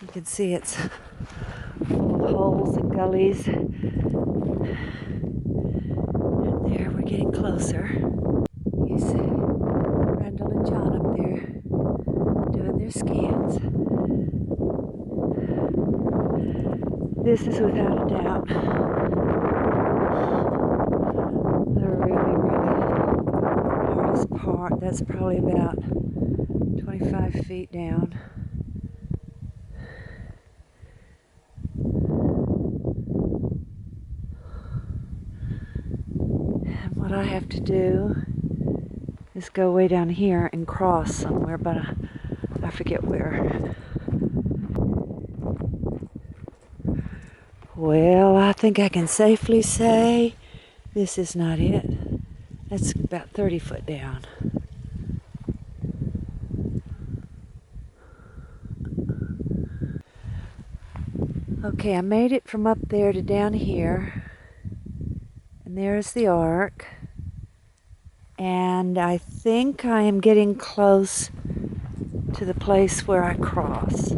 You can see it's full of holes and gullies. And there, we're getting closer. You see Randall and John up there doing their scans. This is without a doubt the really hardest part. That's probably about 25 feet down. And what I have to do is go way down here and cross somewhere, but I forget where. Well, I think I can safely say this is not it. That's about 30 foot down. Okay, I made it from up there to down here. And there's the Ark. And I think I am getting close to the place where I cross.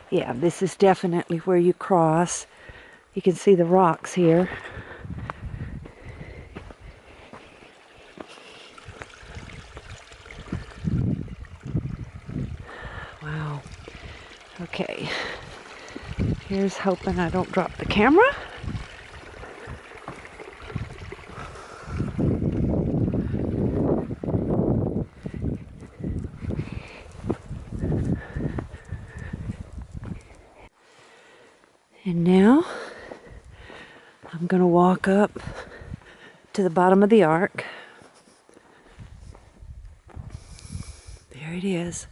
Yeah, this is definitely where you cross. You can see the rocks here. Wow. Okay. Here's hoping I don't drop the camera. And now I'm going to walk up to the bottom of the Ark. There it is.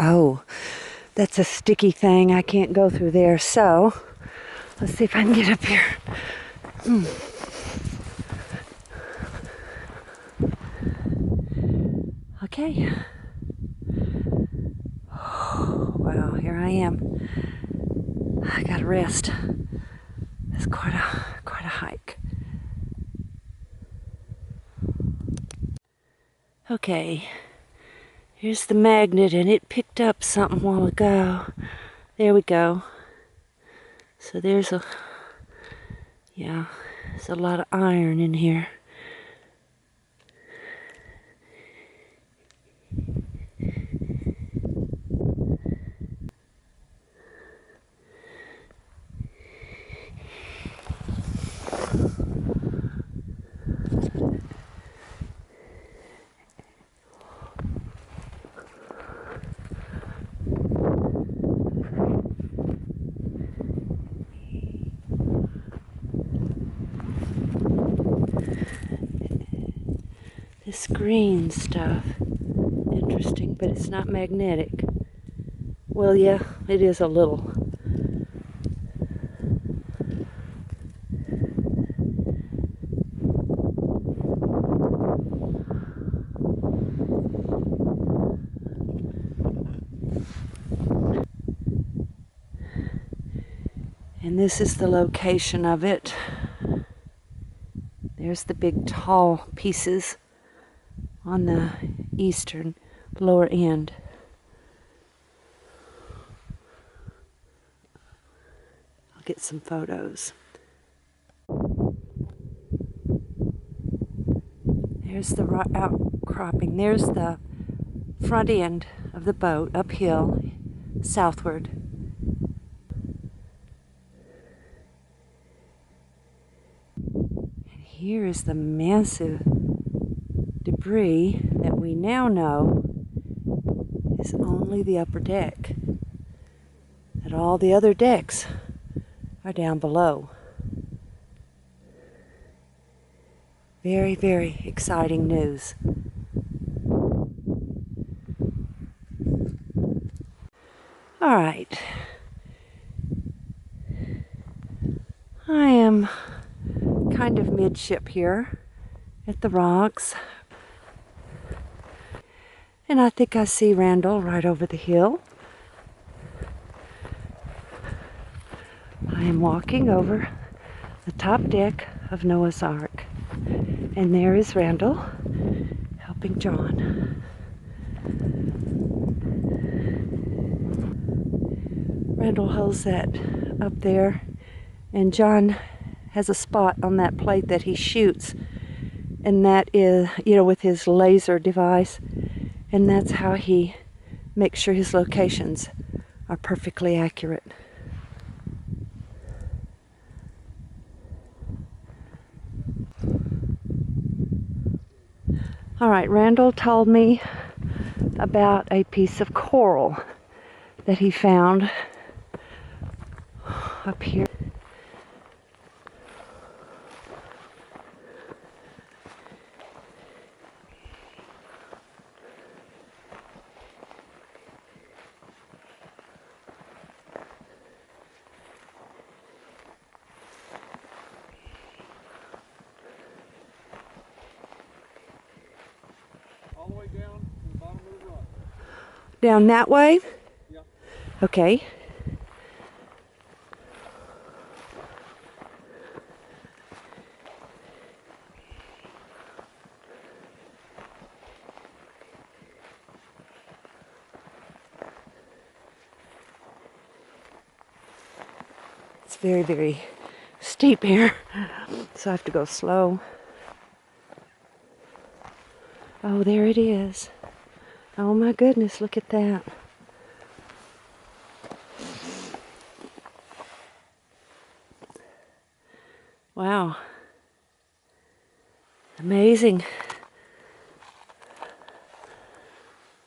Oh, that's a sticky thing. I can't go through there. So, let's see if I can get up here. Okay. Wow, here I am. I gotta rest. It's quite a hike. Okay. Here's the magnet, and it picked up something a while ago. There we go. So there's a lot of iron in here. This green stuff, interesting, but it's not magnetic. Well, yeah, it is a little. And this is the location of it. There's the big tall pieces on the eastern lower end. I'll get some photos. There's the outcropping. There's the front end of the boat uphill, southward. And here is the massive debris that we now know is only the upper deck. That all the other decks are down below. Very, very exciting news. All right. I am kind of midship here at the rocks. And I think I see Randall right over the hill. I am walking over the top deck of Noah's Ark. And there is Randall helping John. Randall holds that up there, and John has a spot on that plate that he shoots, and that is, with his laser device, and that's how he makes sure his locations are perfectly accurate. All right, Randall told me about a piece of coral that he found up here. All the way down to the bottom of the rock. Down that way? Yeah. Okay. It's very, very steep here, so I have to go slow. Oh, there it is. Oh my goodness, look at that. Wow. Amazing.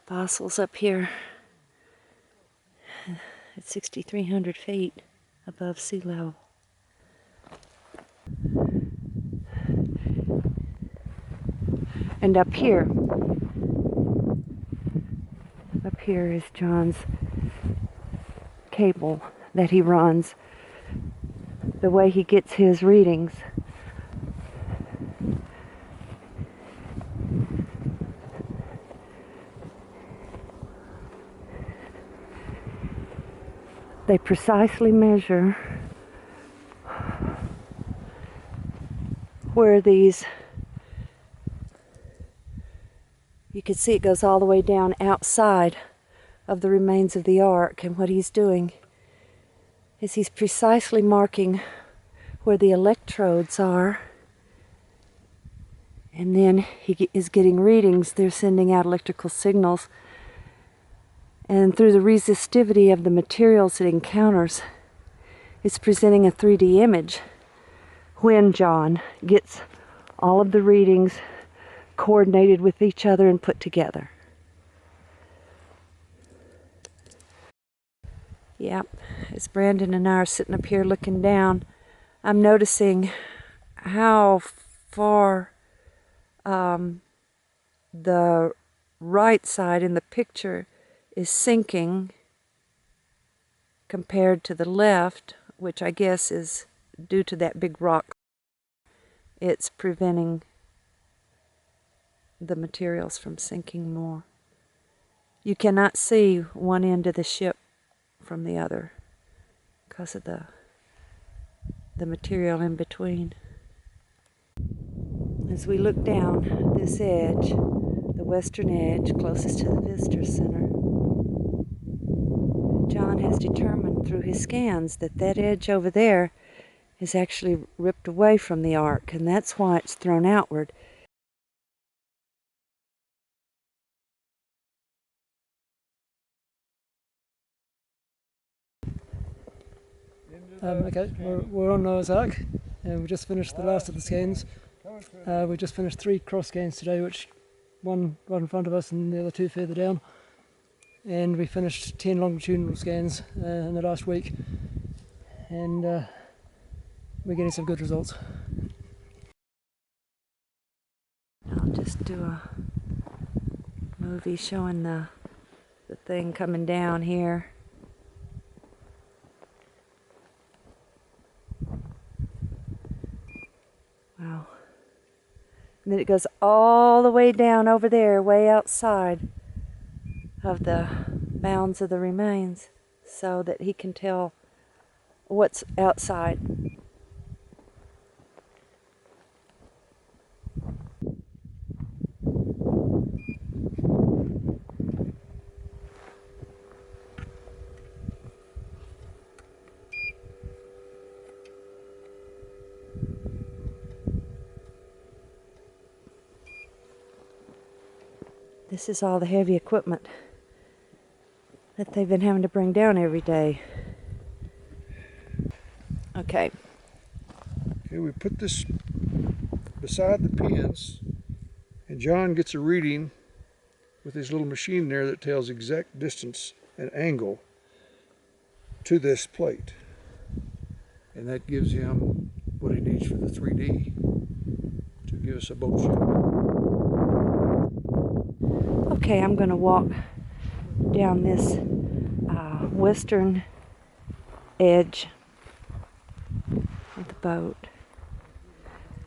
Fossils up here at 6,300 feet above sea level. And up here is John's cable that he runs, the way he gets his readings. They precisely measure where these, you can see it goes all the way down outside of the remains of the ark, and what he's doing is he's precisely marking where the electrodes are, and then he is getting readings. They're sending out electrical signals, and through the resistivity of the materials it encounters, it's presenting a 3D image when John gets all of the readings coordinated with each other and put together. Yep, as Brandon and I are sitting up here looking down, I'm noticing how far the right side in the picture is sinking compared to the left, which I guess is due to that big rock. It's preventing the materials from sinking more. You cannot see one end of the ship from the other because of the material in between. As we look down this edge, the western edge closest to the visitor center, John has determined through his scans that that edge over there is actually ripped away from the ark, and that's why it's thrown outward. Okay, we're on Noah's Ark, and we just finished the last of the scans. We just finished 3 cross scans today, which one right in front of us and the other 2 further down. And we finished 10 longitudinal scans in the last week, and we're getting some good results. I'll just do a movie showing the thing coming down here. Wow. And then it goes all the way down over there, way outside of the bounds of the remains, so that he can tell what's outside. This is all the heavy equipment that they've been having to bring down every day. Okay. Okay, we put this beside the pins, and John gets a reading with his little machine there that tells exact distance and angle to this plate. And that gives him what he needs for the 3D to give us a boat shot. Okay, I'm going to walk down this western edge of the boat,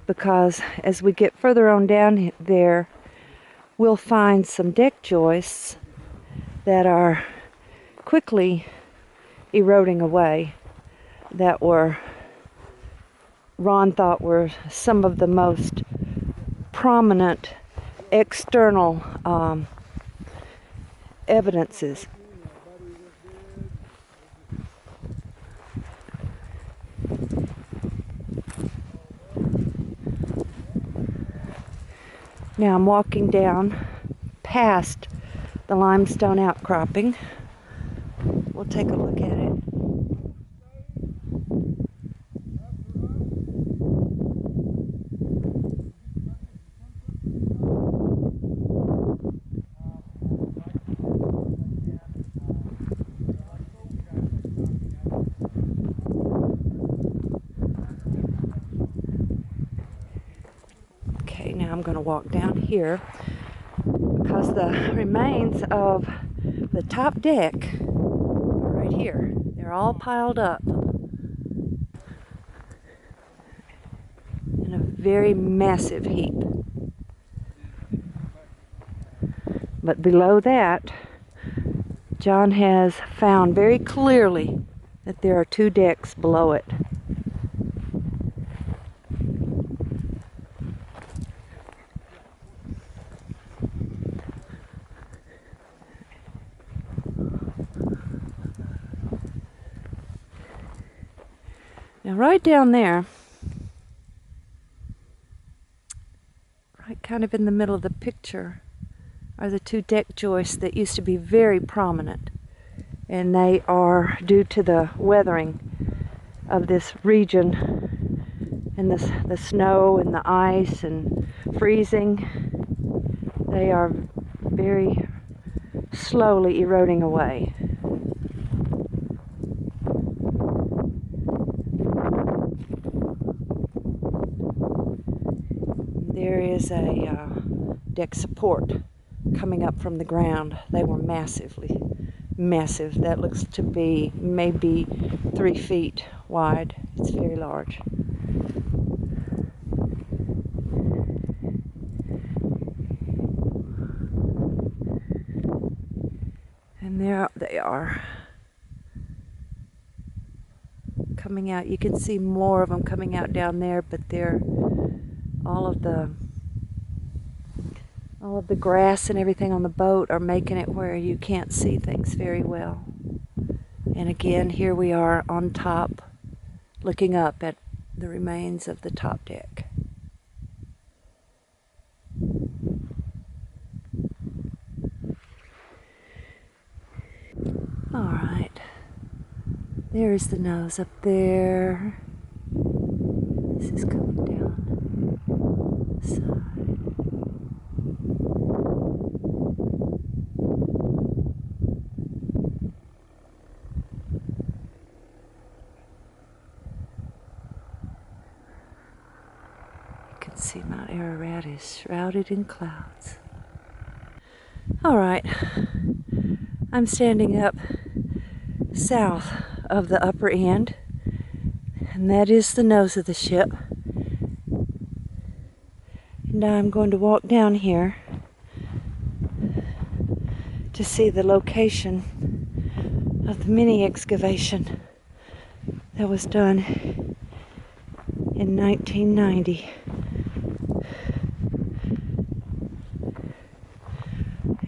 because as we get further on down there, we'll find some deck joists that are quickly eroding away, that Ron thought were some of the most prominent external evidences. Now I'm walking down past the limestone outcropping. We'll take a look at it. Okay, now I'm going to walk down here, because the remains of the top deck are right here. They're all piled up in a very massive heap. But below that, John has found very clearly that there are 2 decks below it. Now right down there, right kind of in the middle of the picture, are the 2 deck joists that used to be very prominent. And they are due to the weathering of this region, and the snow and the ice and freezing. They are very slowly eroding away. There is a deck support coming up from the ground. They were massively massive. That looks to be maybe 3 feet wide. It's very large. And there they are, coming out. You can see more of them coming out down there, but they're all of the grass and everything on the boat are making it where you can't see things very well. And again, here we are on top, looking up at the remains of the top deck. All right. There is the nose up there. This is coming down the side. You can see Mount Ararat is shrouded in clouds. All right, I'm standing up south of the upper end, and that is the nose of the ship. And I'm going to walk down here to see the location of the mini excavation that was done in 1990.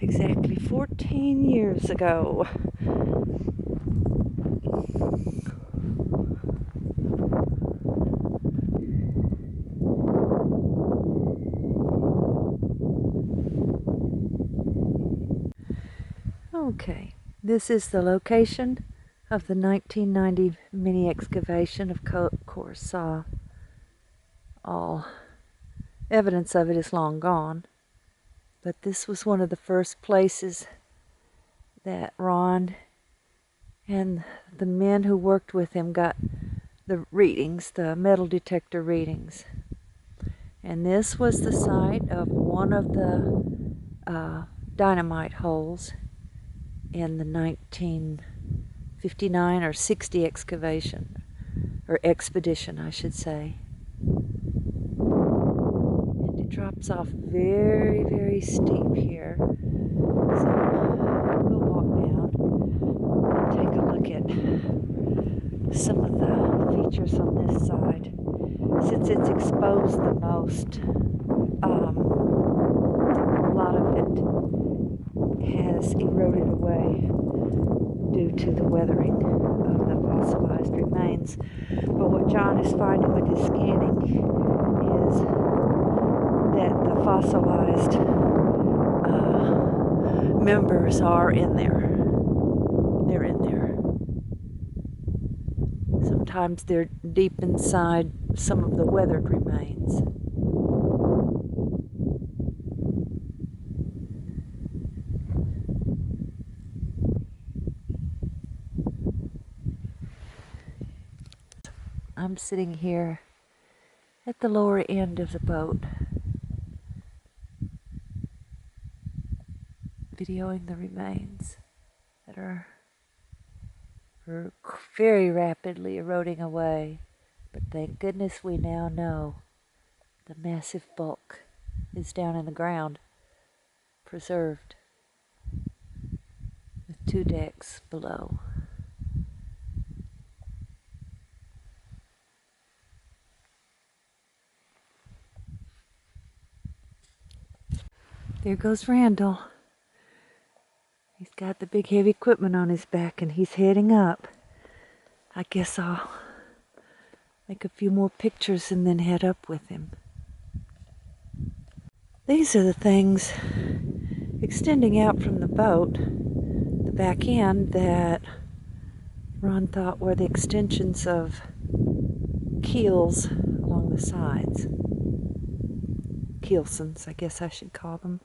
Exactly 14 years ago. Okay, this is the location of the 1990 mini excavation. Of course, all evidence of it is long gone, but this was one of the first places that Ron and the men who worked with him got the readings, the metal detector readings. And this was the site of one of the dynamite holes in the 1959 or 60 excavation, or expedition, I should say. And it drops off very, very steep here. So we'll walk down and take a look at some of the features on this side. Since it's exposed the most, a lot of it has eroded away due to the weathering of the fossilized remains. But what John is finding with his scanning is that the fossilized members are in there. They're in there. Sometimes they're deep inside some of the weathered remains. I'm sitting here at the lower end of the boat, videoing the remains that are very rapidly eroding away. But thank goodness we now know the massive bulk is down in the ground, preserved, with 2 decks below. There goes Randall. He's got the big heavy equipment on his back and he's heading up. I guess I'll make a few more pictures and then head up with him. These are the things extending out from the boat, the back end, that Ron thought were the extensions of keels along the sides. Keelsons, I guess I should call them.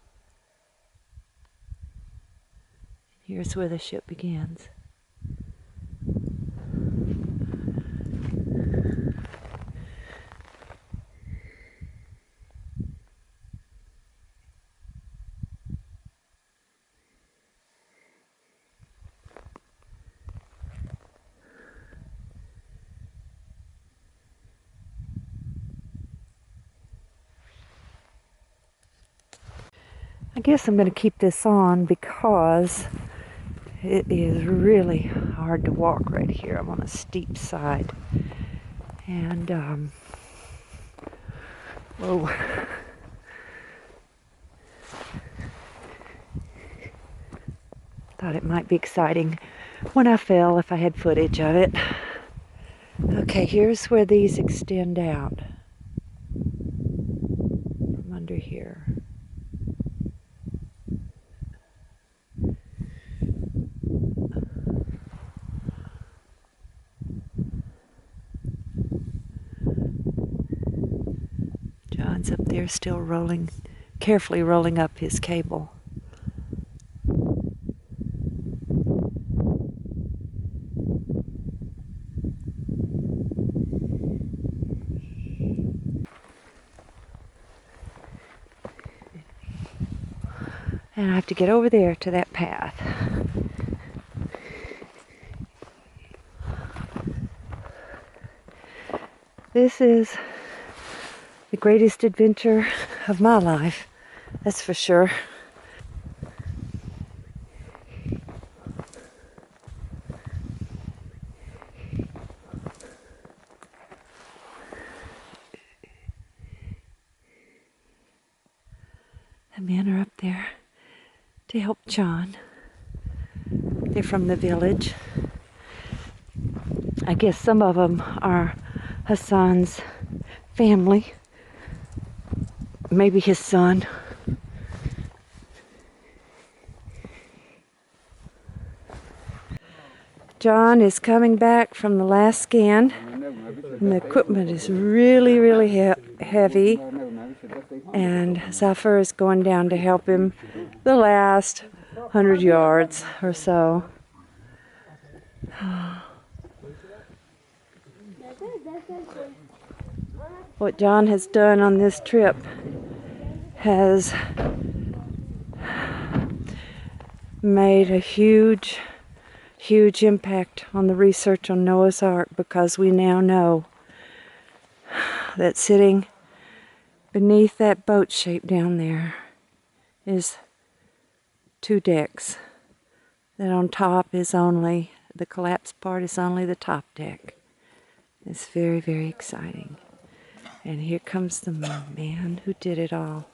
Here's where the ship begins. I guess I'm going to keep this on because it is really hard to walk right here. I'm on a steep side. And, whoa. Thought it might be exciting when I fell if I had footage of it. Okay, here's where these extend out from under here. John's up there still carefully rolling up his cable. And I have to get over there to that path. This is the greatest adventure of my life, that's for sure. The men are up there to help John. They're from the village. I guess some of them are Hassan's family, maybe his son. John is coming back from the last scan, and the equipment is really, really heavy, and Zafar is going down to help him the last 100 yards or so. What John has done on this trip has made a huge impact on the research on Noah's Ark, because we now know that sitting beneath that boat shape down there is 2 decks. That on top is only, the collapsed part is only the top deck. It's very, very exciting. And here comes the man who did it all.